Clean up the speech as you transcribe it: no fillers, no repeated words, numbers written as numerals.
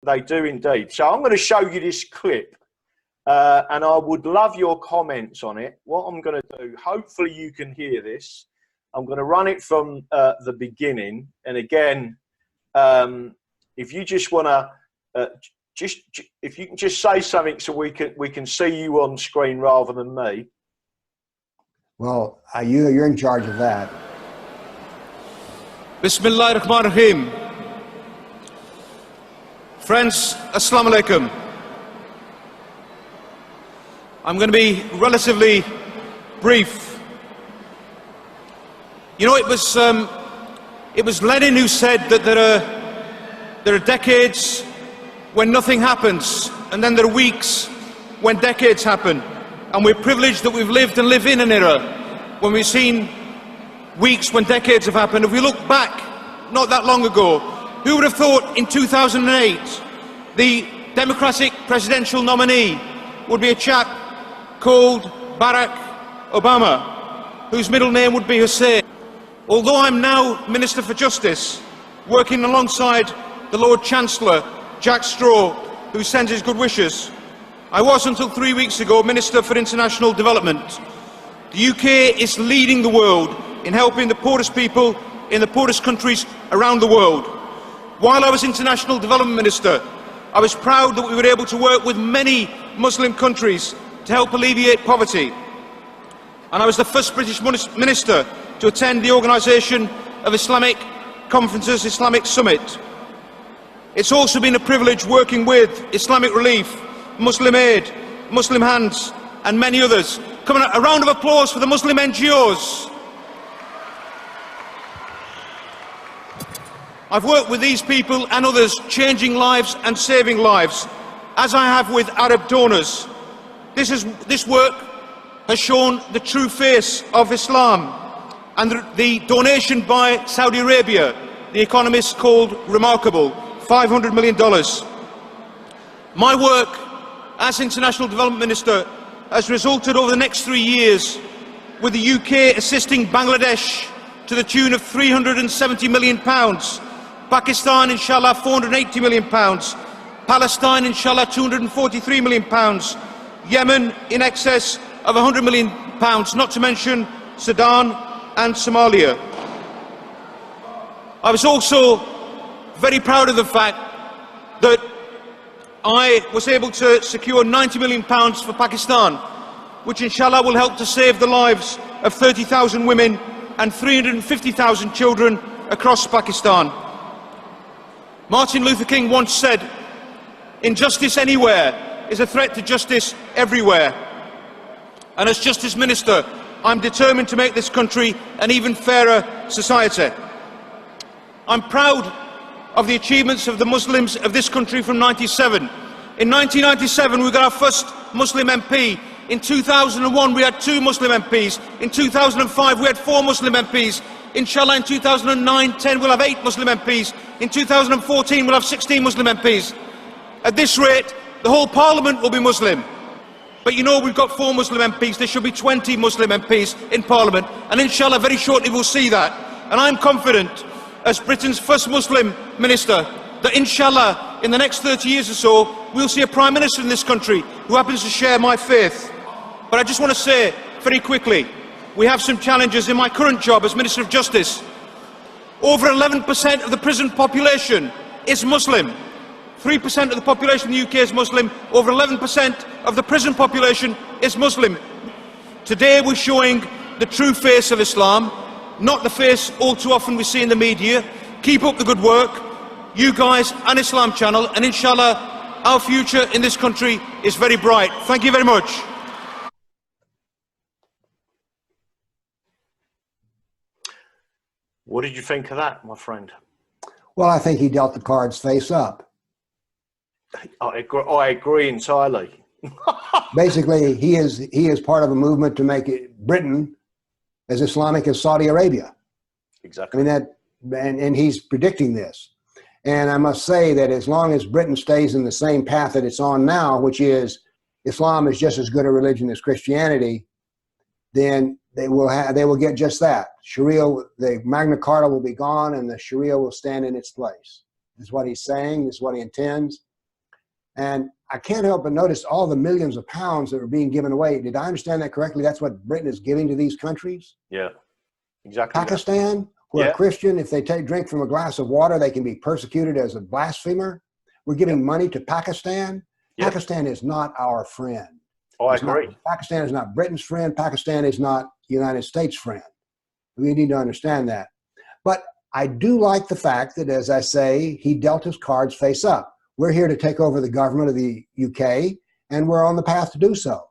They do indeed. So I'm going to show you this clip, and I would love your comments on it. What I'm going to do, hopefully you can hear this. I'm going to run it from the beginning. And again, if you just want to, if you can just say something so we can see you on screen rather than me. Well, you're in charge of that. Bismillah ar-Rahman ar-Rahim. Friends, Assalamu alaikum. I'm going to be relatively brief. You know, it was Lenin who said that there are decades when nothing happens, and then there are weeks when decades happen. And we're privileged that we've lived and live in an era when we've seen weeks when decades have happened. If we look back, not that long ago, who would have thought in 2008 the Democratic presidential nominee would be a chap called Barack Obama, whose middle name would be Hussein? Although I'm now Minister for Justice, working alongside the Lord Chancellor, Jack Straw, who sends his good wishes, I was until 3 weeks ago Minister for International Development. The UK is leading the world in helping the poorest people in the poorest countries around the world. While I was International Development Minister, I was proud that we were able to work with many Muslim countries to help alleviate poverty. And I was the first British Minister to attend the Organisation of Islamic Conferences Islamic Summit. It's also been a privilege working with Islamic Relief, Muslim Aid, Muslim Hands and many others. Come on, a round of applause for the Muslim NGOs. I've worked with these people and others, changing lives and saving lives, as I have with Arab donors. This work has shown the true face of Islam, and the donation by Saudi Arabia, the economists called remarkable, $500 million. My work as International Development Minister has resulted over the next 3 years with the UK assisting Bangladesh to the tune of £370 million, Pakistan inshallah £480 million, Palestine inshallah £243 million, Yemen in excess of £100 million, not to mention Sudan and Somalia. I was also very proud of the fact that I was able to secure £90 million for Pakistan, which inshallah will help to save the lives of 30,000 women and 350,000 children across Pakistan. Martin Luther King once said, "Injustice anywhere is a threat to justice everywhere." And as Justice Minister, I'm determined to make this country an even fairer society. I'm proud of the achievements of the Muslims of this country from '97. In 1997 we got our first Muslim MP. In 2001 we had 2 Muslim MPs. In 2005 we had 4 Muslim MPs. Inshallah in 2009-10 we'll have 8 Muslim MPs. In 2014 we'll have 16 Muslim MPs. At this rate the whole Parliament will be Muslim. But you know, we've got 4 Muslim MPs, there should be 20 Muslim MPs in Parliament, and inshallah very shortly we'll see that. And I'm confident, as Britain's first Muslim Minister, that inshallah in the next 30 years or so we'll see a Prime Minister in this country who happens to share my faith. But I just want to say very quickly, we have some challenges in my current job as Minister of Justice. Over 11% of the prison population is Muslim. 3% of the population in the UK is Muslim. Over 11% of the prison population is Muslim. Today we're showing the true face of Islam, not the face all too often we see in the media. Keep up the good work, you guys and Islam Channel, and inshallah our future in this country is very bright. Thank you very much. What did you think of that, my friend? Well, I think he dealt the cards face up. I agree entirely. Basically, he is part of a movement to make Britain as Islamic as Saudi Arabia. Exactly. I mean, and he's predicting this. And I must say that as long as Britain stays in the same path that it's on now, which is Islam is just as good a religion as Christianity, then they will get just that. Sharia, the Magna Carta will be gone and the Sharia will stand in its place. This is what he's saying, this is what he intends. And I can't help but notice all the millions of pounds that are being given away. Did I understand that correctly? That's what Britain is giving to these countries? Yeah, exactly. Pakistan, where Yeah. a Christian, if they drink from a glass of water, they can be persecuted as a blasphemer. We're giving money to Pakistan. Yep. Pakistan is not our friend. Oh, I It's agree. Pakistan is not Britain's friend. Pakistan is not the United States' friend. We need to understand that. But I do like the fact that, as I say, he dealt his cards face up. We're here to take over the government of the UK, and we're on the path to do so.